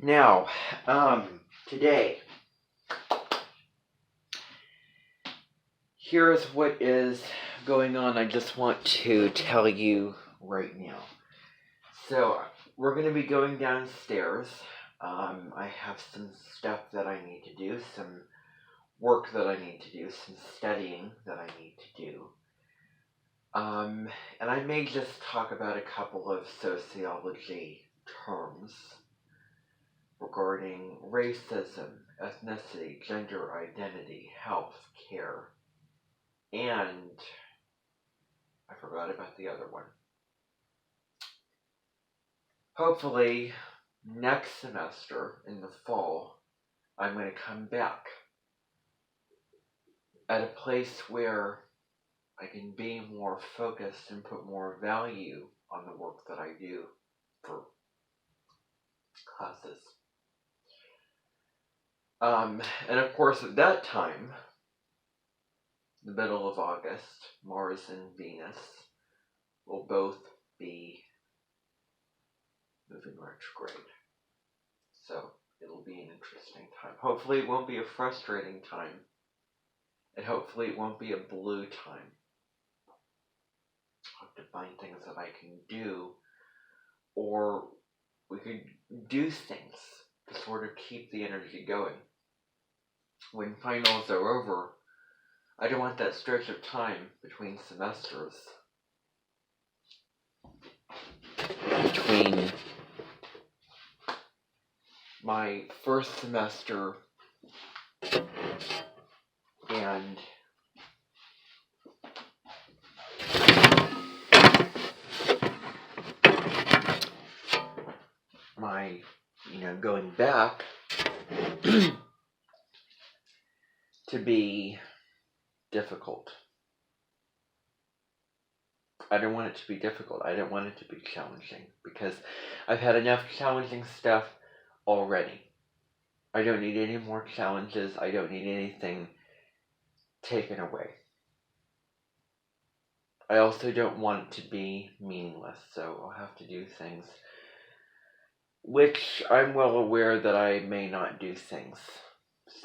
Now, today, here's what is going on. I just want to tell you right now. So, we're going to be going downstairs. I have some stuff that I need to do, some work that I need to do, some studying that I need to do. And I may just talk about a couple of sociology terms regarding racism, ethnicity, gender identity, health, care, and I forgot about the other one. Hopefully, next semester in the fall, I'm going to come back at a place where I can be more focused and put more value on the work that I do for classes. And of course, at that time, the middle of August, Mars and Venus will both be moving retrograde. So it'll be an interesting time. Hopefully it won't be a frustrating time. And hopefully it won't be a blue time. I'll have to find things that I can do. Or we could do things to sort of keep the energy going. When finals are over, I don't want that stretch of time between semesters. Between my first semester and my, going back to be difficult. I don't want it to be difficult. I don't want it to be challenging because I've had enough challenging stuff already. I don't need any more challenges. I don't need anything taken away. I also don't want it to be meaningless, so I'll have to do things which I'm well aware that I may not do things.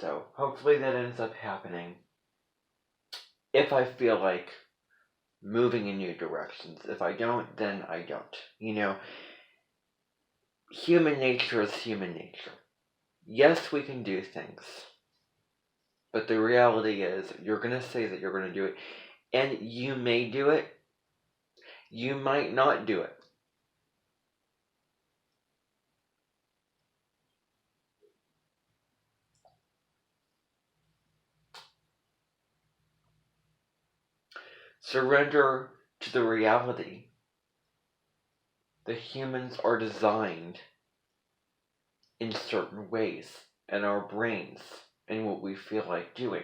So hopefully that ends up happening. If I feel like moving in new directions. If I don't, then I don't. Human nature is human nature. Yes, we can do things. But the reality is, you're going to say that you're going to do it. And you may do it. You might not do it. Surrender to the reality that humans are designed in certain ways, and our brains, and what we feel like doing.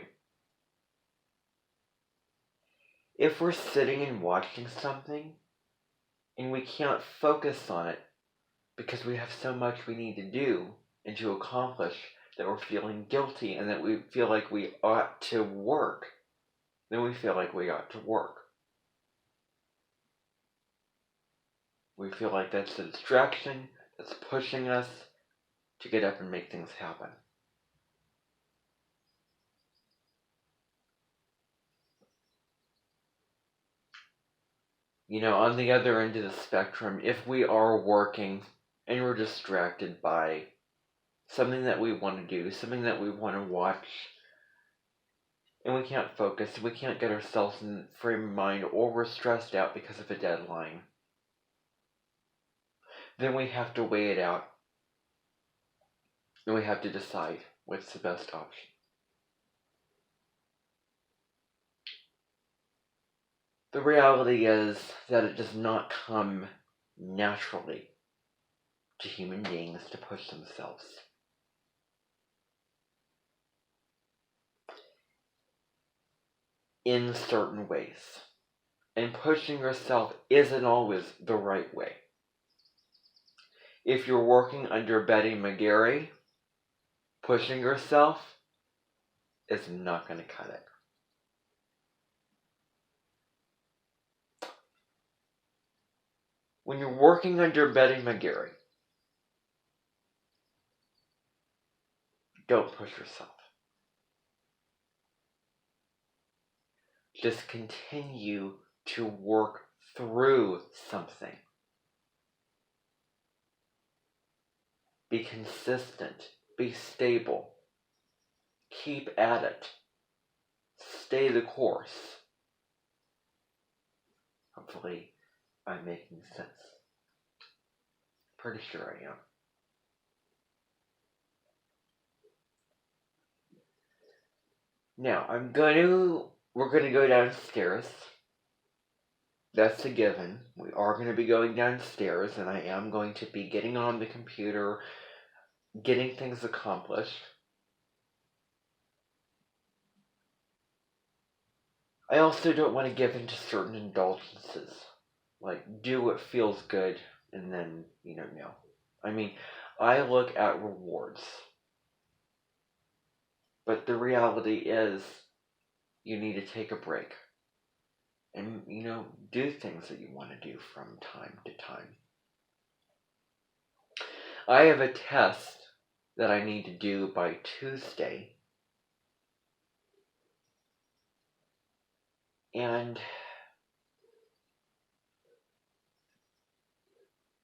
If we're sitting and watching something, and we can't focus on it because we have so much we need to do and to accomplish that we're feeling guilty and that we feel like we ought to work, then we feel like we ought to work. We feel like that's a distraction that's pushing us to get up and make things happen. On the other end of the spectrum, if we are working and we're distracted by something that we want to do, something that we want to watch, and we can't focus, we can't get ourselves in the frame of mind, or we're stressed out because of a deadline, then we have to weigh it out, and we have to decide what's the best option. The reality is that it does not come naturally to human beings to push themselves. In certain ways. And pushing yourself isn't always the right way. If you're working under Betty McGarry, pushing yourself is not going to cut it. When you're working under Betty McGarry, don't push yourself. Just continue to work through something. Be consistent. Be stable. Keep at it. Stay the course. Hopefully, I'm making sense. Pretty sure I am. Now, we're going to go downstairs. That's a given. We are going to be going downstairs, and I am going to be getting on the computer, getting things accomplished. I also don't want to give into certain indulgences. Like, do what feels good, and then, no. I mean, I look at rewards. But the reality is, you need to take a break. And, do things that you want to do from time to time. I have a test that I need to do by Tuesday. And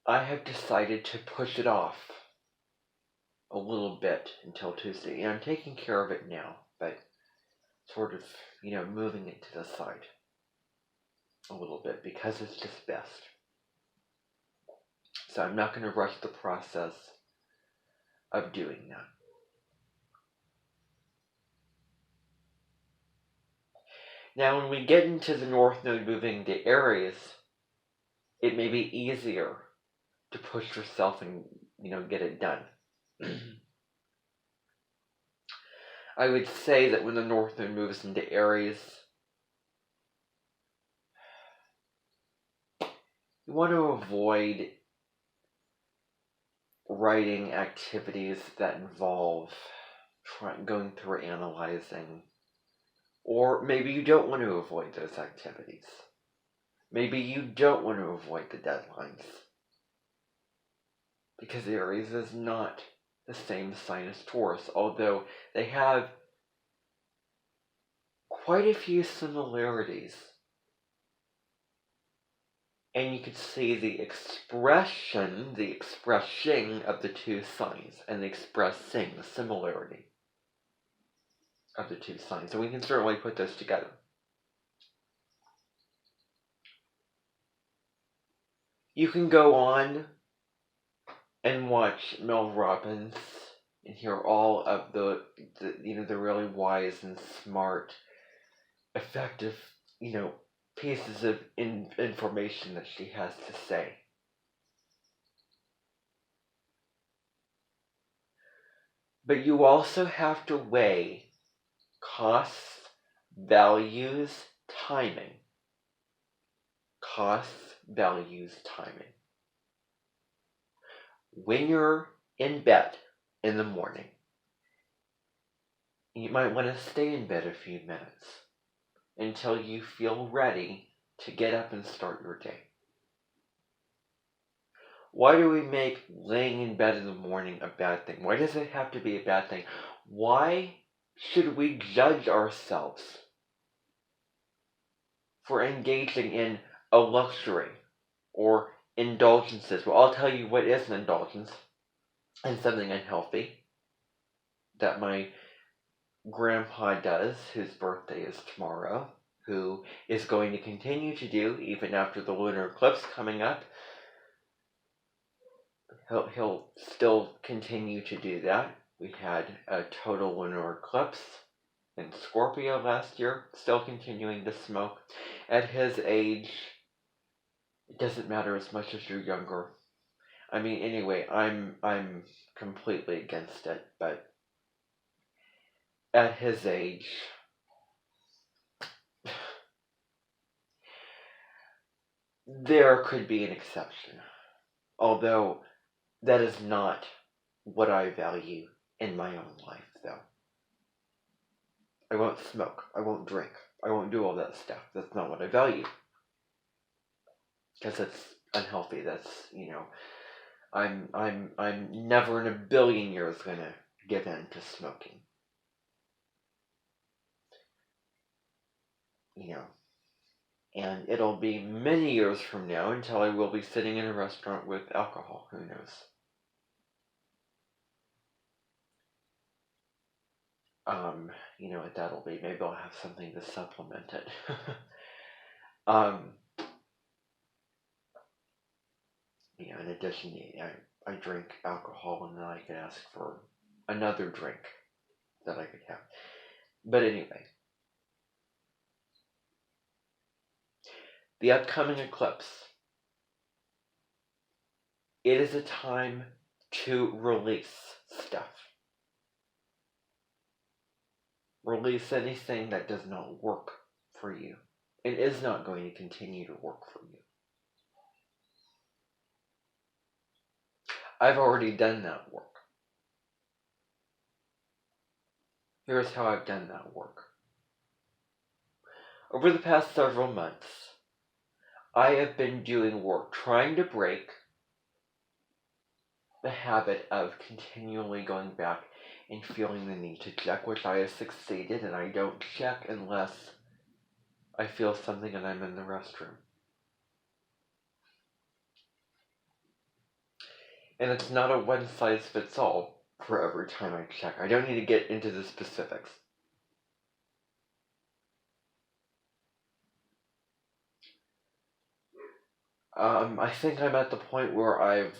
I have decided to push it off a little bit until Tuesday. And I'm taking care of it now, but sort of, moving it to the side a little bit because it's just best. So I'm not going to rush the process of doing that. Now, when we get into the North Node moving to Aries, it may be easier to push yourself and, get it done. I would say that when the North Node moves into Aries, you want to avoid writing activities that involve going through analyzing. Or maybe you don't want to avoid those activities. Maybe you don't want to avoid the deadlines. Because Aries is not the same sign as Taurus, although they have quite a few similarities. And you could see the expressing of the two signs, and the similarity of the two signs. So we can certainly put those together. You can go on and watch Mel Robbins and hear all of the really wise and smart, effective, pieces of information that she has to say. But you also have to weigh costs, values, timing. Costs, values, timing. When you're in bed in the morning, you might want to stay in bed a few minutes until you feel ready to get up and start your day. Why do we make laying in bed in the morning a bad thing? Why does it have to be a bad thing? Why should we judge ourselves for engaging in a luxury or indulgences? Well, I'll tell you what is an indulgence and something unhealthy that my grandpa does, whose birthday is tomorrow, who is going to continue to do even after the lunar eclipse coming up. He'll still continue to do that. We had a total lunar eclipse in Scorpio last year, still continuing to smoke. At his age, it doesn't matter as much as you're younger. I mean, anyway, I'm completely against it, but at his age, there could be an exception. Although that is not what I value in my own life, though. I won't smoke. I won't drink. I won't do all that stuff. That's not what I value. Because it's unhealthy. That's, I'm never in a billion years gonna give in to smoking. You know, and it'll be many years from now until I will be sitting in a restaurant with alcohol. Who knows? You know what that'll be. Maybe I'll have something to supplement it. um, in addition, I drink alcohol and then I can ask for another drink that I could have. But anyway, the upcoming eclipse. It is a time to release stuff. Release anything that does not work for you and is not going to continue to work for you. I've already done that work. Here's how I've done that work. Over the past several months, I have been doing work trying to break the habit of continually going back and feeling the need to check, which I have succeeded, and I don't check unless I feel something and I'm in the restroom. And it's not a one-size-fits-all for every time I check. I don't need to get into the specifics. I think I'm at the point where I've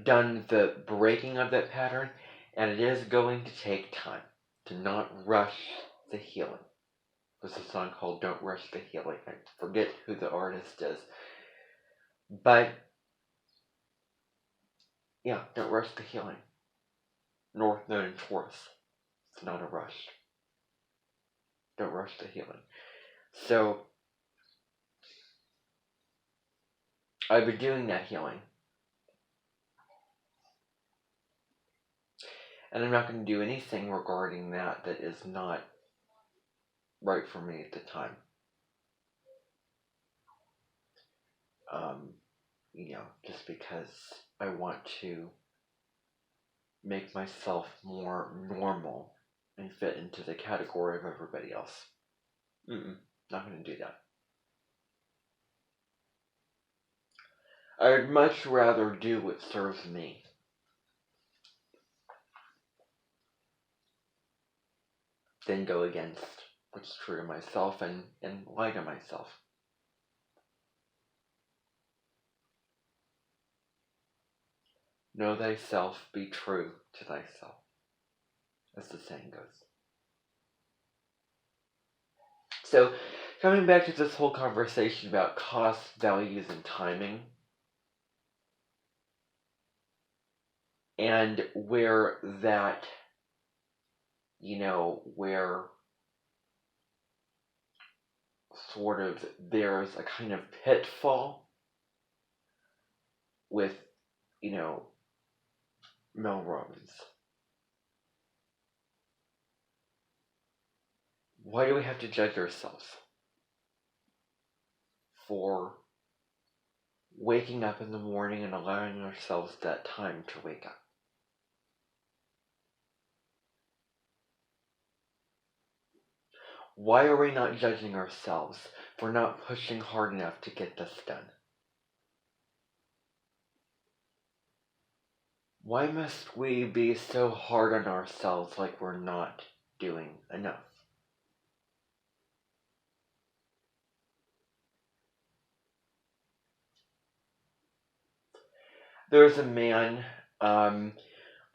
done the breaking of that pattern, and it is going to take time to not rush the healing. There's a song called Don't Rush the Healing. I forget who the artist is. But, yeah, don't rush the healing. North Node and Taurus. It's not a rush. Don't rush the healing. So, I've been doing that healing. And I'm not going to do anything regarding that is not right for me at the time. Just because I want to make myself more normal and fit into the category of everybody else. Not going to do that. I would much rather do what serves me. Than go against what's true to myself and lie to myself. Know thyself, be true to thyself, as the saying goes. So, coming back to this whole conversation about cost, values, and timing, and where that, where sort of there's a kind of pitfall with, Mel Robbins. Why do we have to judge ourselves for waking up in the morning and allowing ourselves that time to wake up? Why are we not judging ourselves for not pushing hard enough to get this done? Why must we be so hard on ourselves like we're not doing enough? There's a man on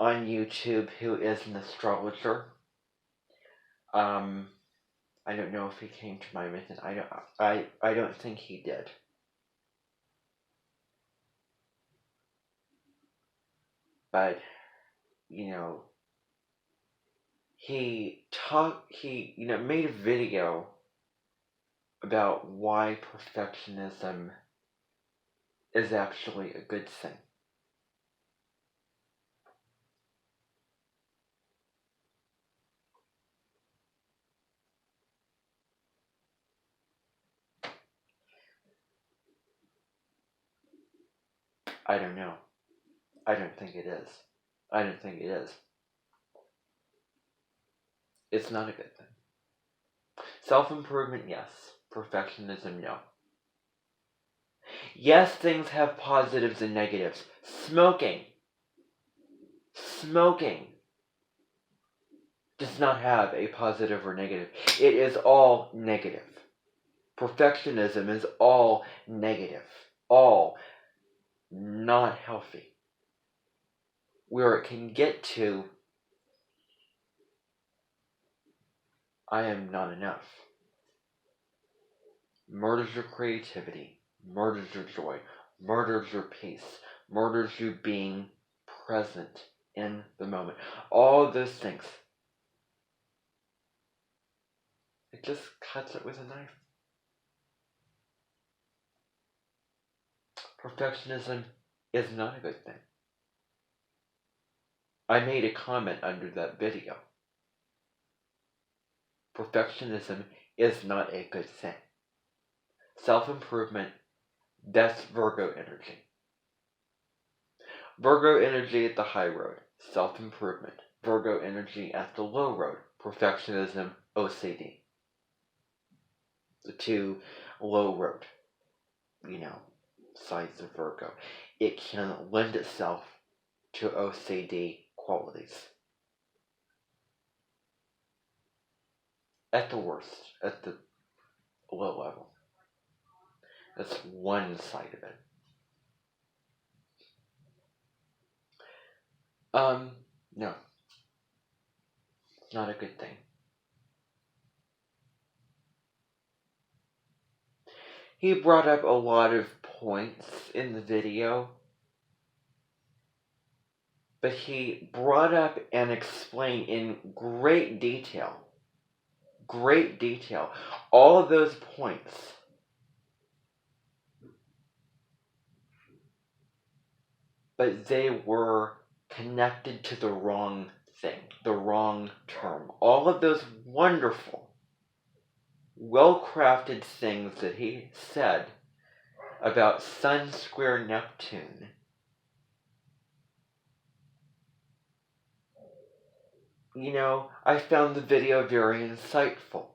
YouTube who is an astrologer. I don't know if he came to my mission. I don't think he did. But he made a video about why perfectionism is actually a good thing. I don't know. I don't think it is. It's not a good thing. Self-improvement, yes. Perfectionism, no. Yes, things have positives and negatives. Smoking does not have a positive or negative. It is all negative. Perfectionism is all negative. All not healthy. Where it can get to, I am not enough. Murders your creativity, murders your joy, murders your peace, murders you being present in the moment. All of those things. It just cuts it with a knife. Perfectionism is not a good thing. I made a comment under that video. Perfectionism is not a good thing. Self-improvement, that's Virgo energy. Virgo energy at the high road, self-improvement. Virgo energy at the low road, perfectionism, OCD. The two low road, sides of Virgo. It can lend itself to OCD qualities. At the worst, at the low level. That's one side of it. No. It's not a good thing. He brought up a lot of points in the video, but he brought up and explained in great detail, all of those points. But they were connected to the wrong thing, the wrong term. All of those wonderful, well-crafted things that he said about Sun square Neptune I found the video very insightful.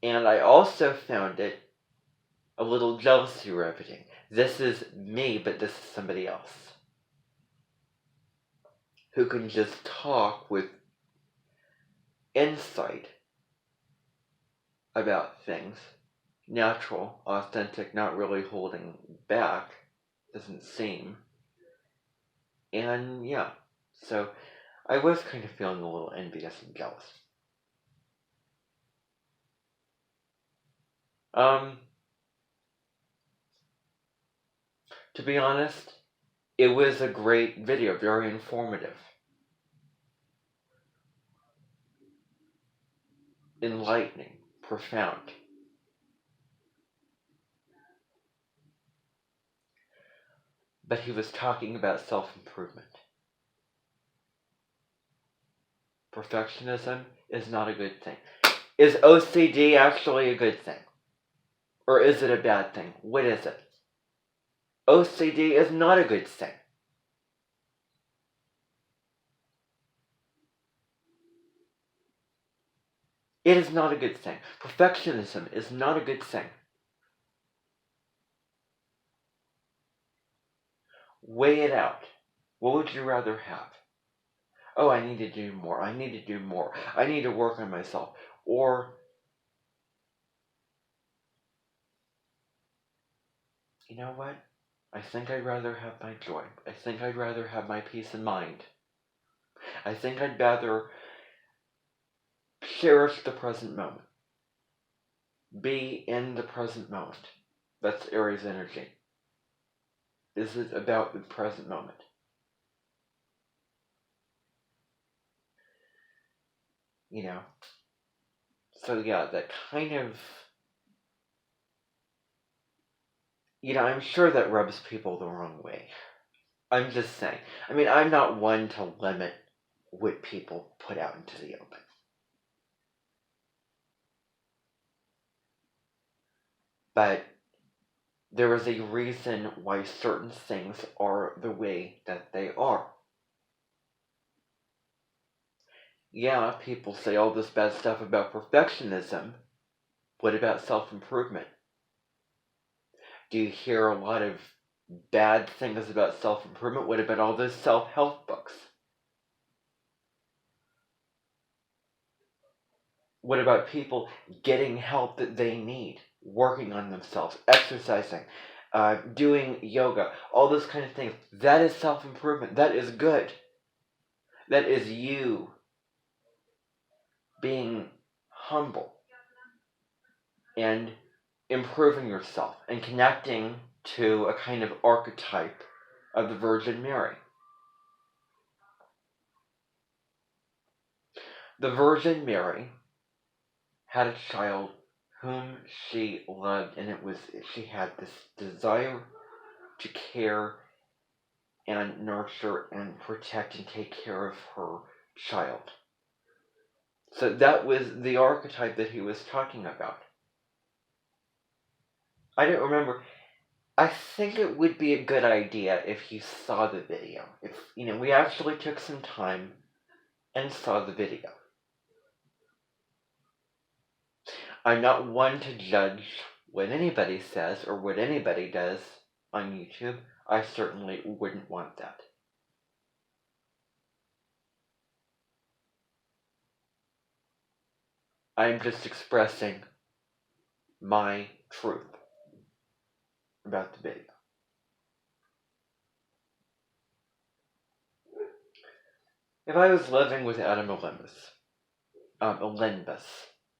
And I also found it a little jealousy riveting. This is me, but this is somebody else who can just talk with insight about things. Natural, authentic, not really holding back, doesn't seem. And yeah, so I was kind of feeling a little envious and jealous. To be honest, it was a great video, very informative, enlightening, profound. But he was talking about self-improvement. Perfectionism is not a good thing. Is OCD actually a good thing? Or is it a bad thing? What is it? OCD is not a good thing. It is not a good thing. Perfectionism is not a good thing. Weigh it out. What would you rather have? Oh, I need to do more. I need to do more. I need to work on myself. Or, you know what? I think I'd rather have my joy. I think I'd rather have my peace of mind. I think I'd rather cherish the present moment. Be in the present moment. That's Aries energy. This is about the present moment. So yeah, that kind of, I'm sure that rubs people the wrong way. I'm just saying. I'm not one to limit what people put out into the open. But there is a reason why certain things are the way that they are. Yeah, people say all this bad stuff about perfectionism. What about self-improvement? Do you hear a lot of bad things about self-improvement? What about all those self-help books? What about people getting help that they need, working on themselves, exercising, doing yoga, all those kind of things? That is self-improvement. That is good. That is you being humble and improving yourself and connecting to a kind of archetype of the Virgin Mary. The Virgin Mary had a child whom she loved, and she had this desire to care and nurture and protect and take care of her child. So that was the archetype that he was talking about. I don't remember. I think it would be a good idea if you saw the video. If we actually took some time and saw the video. I'm not one to judge what anybody says or what anybody does on YouTube. I certainly wouldn't want that. I'm just expressing my truth about the video. If I was living with Adam Olympus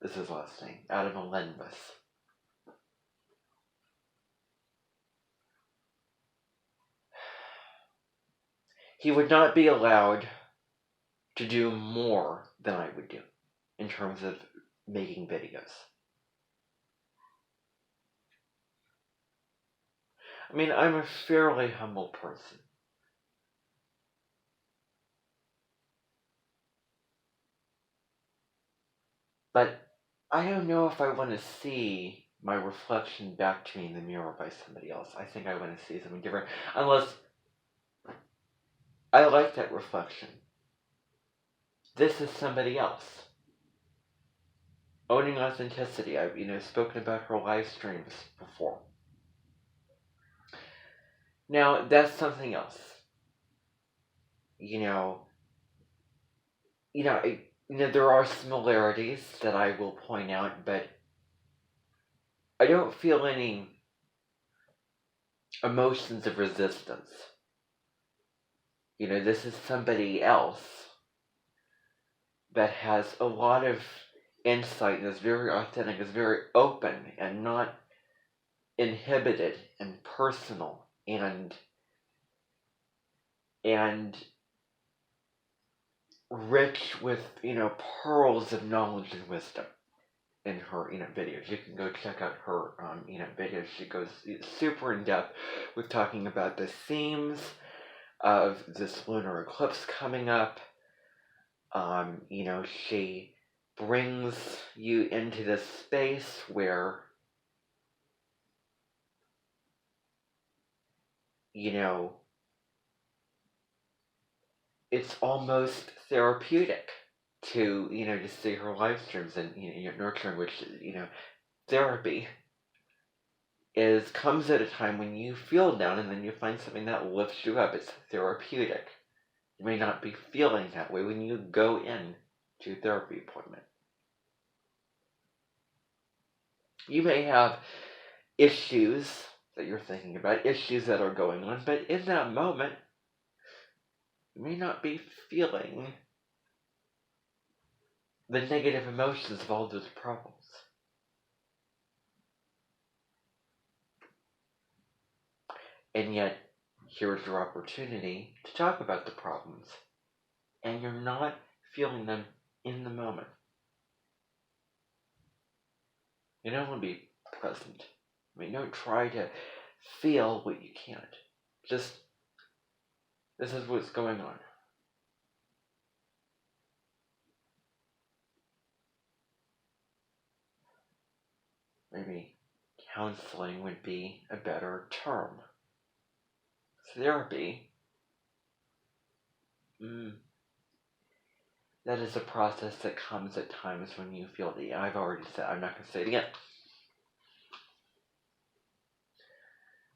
is his last name, Adam Olympus, he would not be allowed to do more than I would do in terms of making videos. I mean, I'm a fairly humble person. But I don't know if I want to see my reflection back to me in the mirror by somebody else. I think I want to see something different. Unless I like that reflection. This is somebody else. Owning authenticity. I've spoken about her live streams before. Now, that's something else. There are similarities that I will point out, but I don't feel any emotions of resistance. This is somebody else that has a lot of insight and is very authentic, is very open and not inhibited and personal and rich with pearls of knowledge and wisdom in her videos. You can go check out her videos. She goes super in depth with talking about the themes of this lunar eclipse coming up. She brings you into this space where it's almost therapeutic to to see her live streams and nurturing, which therapy comes at a time when you feel down and then you find something that lifts you up. It's therapeutic. You may not be feeling that way when you go in to a therapy appointment. You may have issues that you're thinking about, issues that are going on, but in that moment, you may not be feeling the negative emotions of all those problems. And yet, here's your opportunity to talk about the problems, and you're not feeling them in the moment. You don't want to be present. Don't try to feel what you can't. Just, this is what's going on. Maybe counseling would be a better term. Therapy, that is a process that comes at times when you feel the. I've already said, I'm not going to say it again.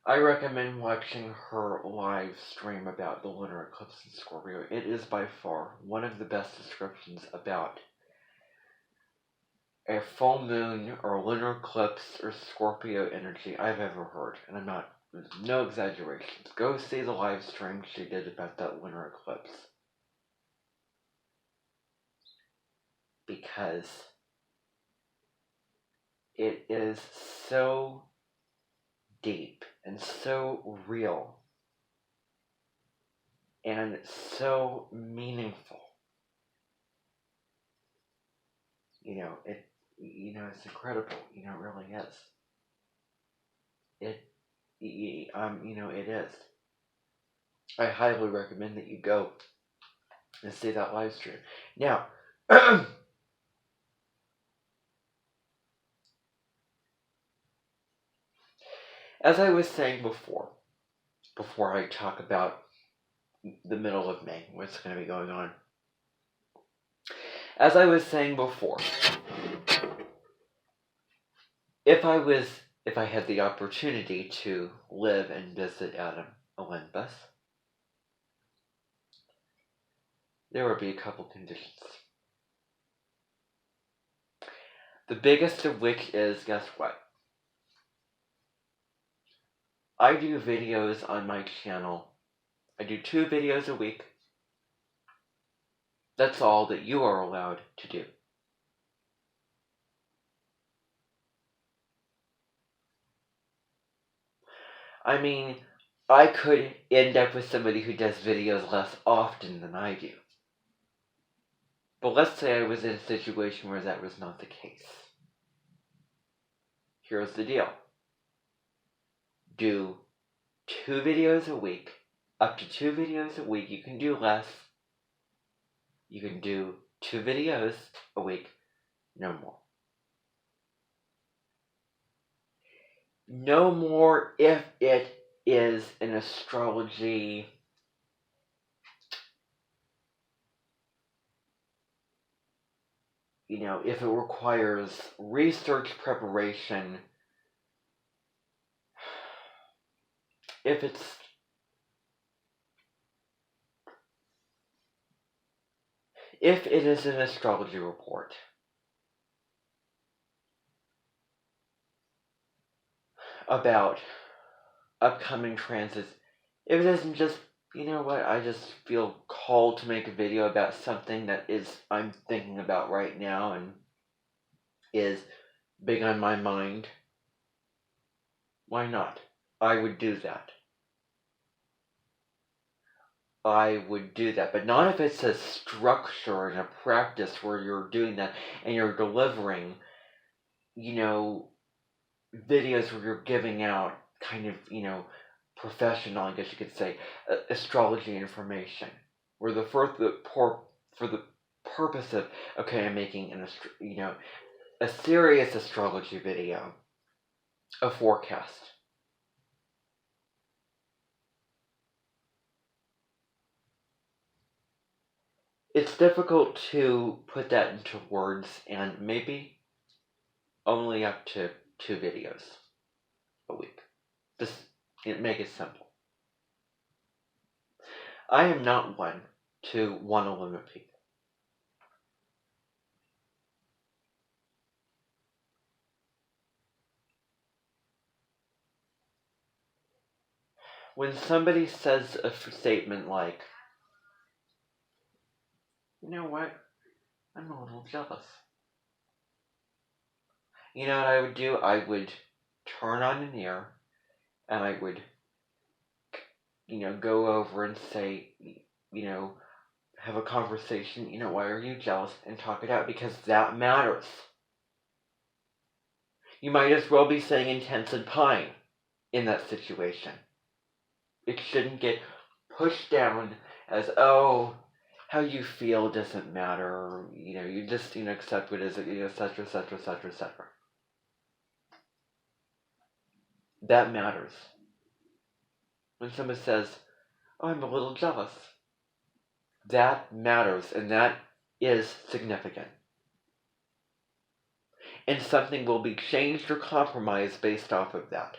I recommend watching her live stream about the lunar eclipse in Scorpio. It is by far one of the best descriptions about a full moon or lunar eclipse or Scorpio energy I've ever heard. And I'm not, no exaggerations. Go see the live stream she did about that lunar eclipse. Because it is so deep and so real and so meaningful. It's incredible. It really is. It is. I highly recommend that you go and see that live stream. Now, as I was saying before I talk about the middle of May, what's going to be going on. As I was saying before, if I had the opportunity to live and visit Adam Olympus, there would be a couple conditions. The biggest of which is, guess what? I do videos on my channel. I do 2 videos a week. That's all that you are allowed to do. I mean, I could end up with somebody who does videos less often than I do. But let's say I was in a situation where that was not the case. Here's the deal. Do 2 videos a week. Up to 2 videos a week. You can do less. You can do 2 videos a week. No more. No more if it is an astrology if it requires research preparation, if it is an astrology report, about upcoming transits, if it isn't just, I just feel called to make a video about something that I'm thinking about right now and is big on my mind, why not? I would do that. But not if it's a structure and a practice where you're doing that and you're delivering, videos where you're giving out kind of, professional, I guess you could say, astrology information. Where for the purpose of, okay, I'm making a serious astrology video, a forecast. It's difficult to put that into words, and maybe only up to 2 videos a week. Just make it simple. I am not one to want to limit people. When somebody says a statement like, you know what, I'm a little jealous. You know what I would do? I would turn on an ear and I would, go over and say, have a conversation, why are you jealous, and talk it out, because that matters. You might as well be saying intense and pine in that situation. It shouldn't get pushed down as, oh, how you feel doesn't matter, you just, accept what is it, etc., etc., etc., etc. That matters. When someone says, oh, I'm a little jealous, that matters, and that is significant. And something will be changed or compromised based off of that.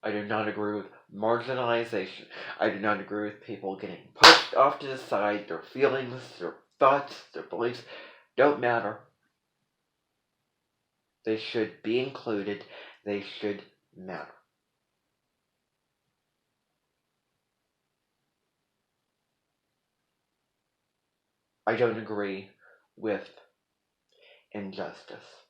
I do not agree with marginalization. I do not agree with people getting pushed off to the side. Their feelings, their thoughts, their beliefs don't matter. They should be included. They should matter. I don't agree with injustice.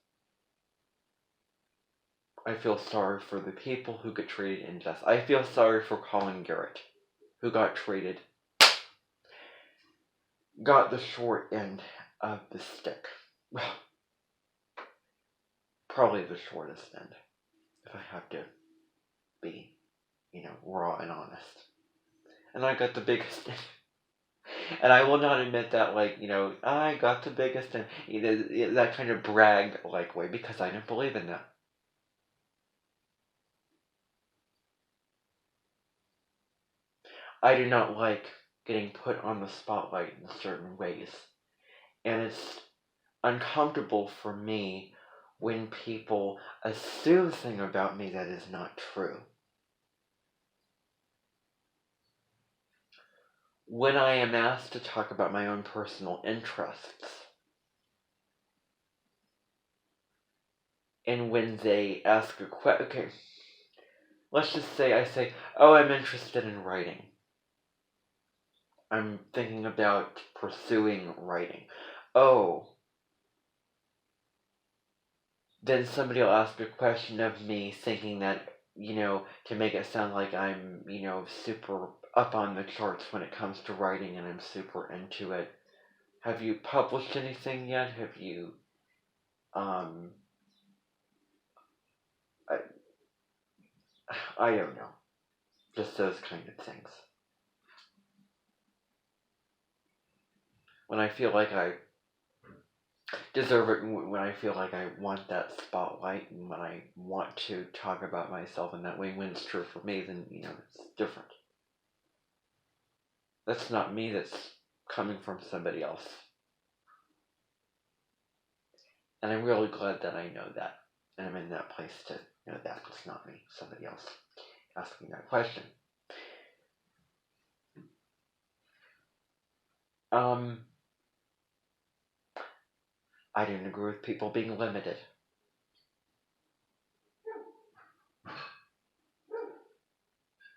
I feel sorry for the people who get treated unjust. I feel sorry for Colin Garrett, who got the short end of the stick. Well, probably the shortest end, if I have to be, raw and honest. And I got the biggest end. And I will not admit that, I got the biggest end, that kind of brag-like way, because I don't believe in that. I do not like getting put on the spotlight in certain ways. And it's uncomfortable for me when people assume things about me that is not true. When I am asked to talk about my own personal interests, and when they ask a question, okay, let's just say I say, oh, I'm interested in writing. I'm thinking about pursuing writing. Oh, then somebody will ask a question of me thinking that, to make it sound like I'm, super up on the charts when it comes to writing and I'm super into it. Have you published anything yet? Have you, I don't know. Just those kind of things. When I feel like I deserve it, when I feel like I want that spotlight, and when I want to talk about myself in that way, when it's true for me, then, it's different. That's not me, that's coming from somebody else. And I'm really glad that I know that. And I'm in that place to know that it's not me, somebody else asking that question. I didn't agree with people being limited.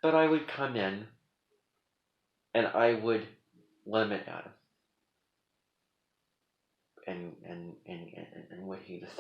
But I would come in and I would limit Adam and what he decided.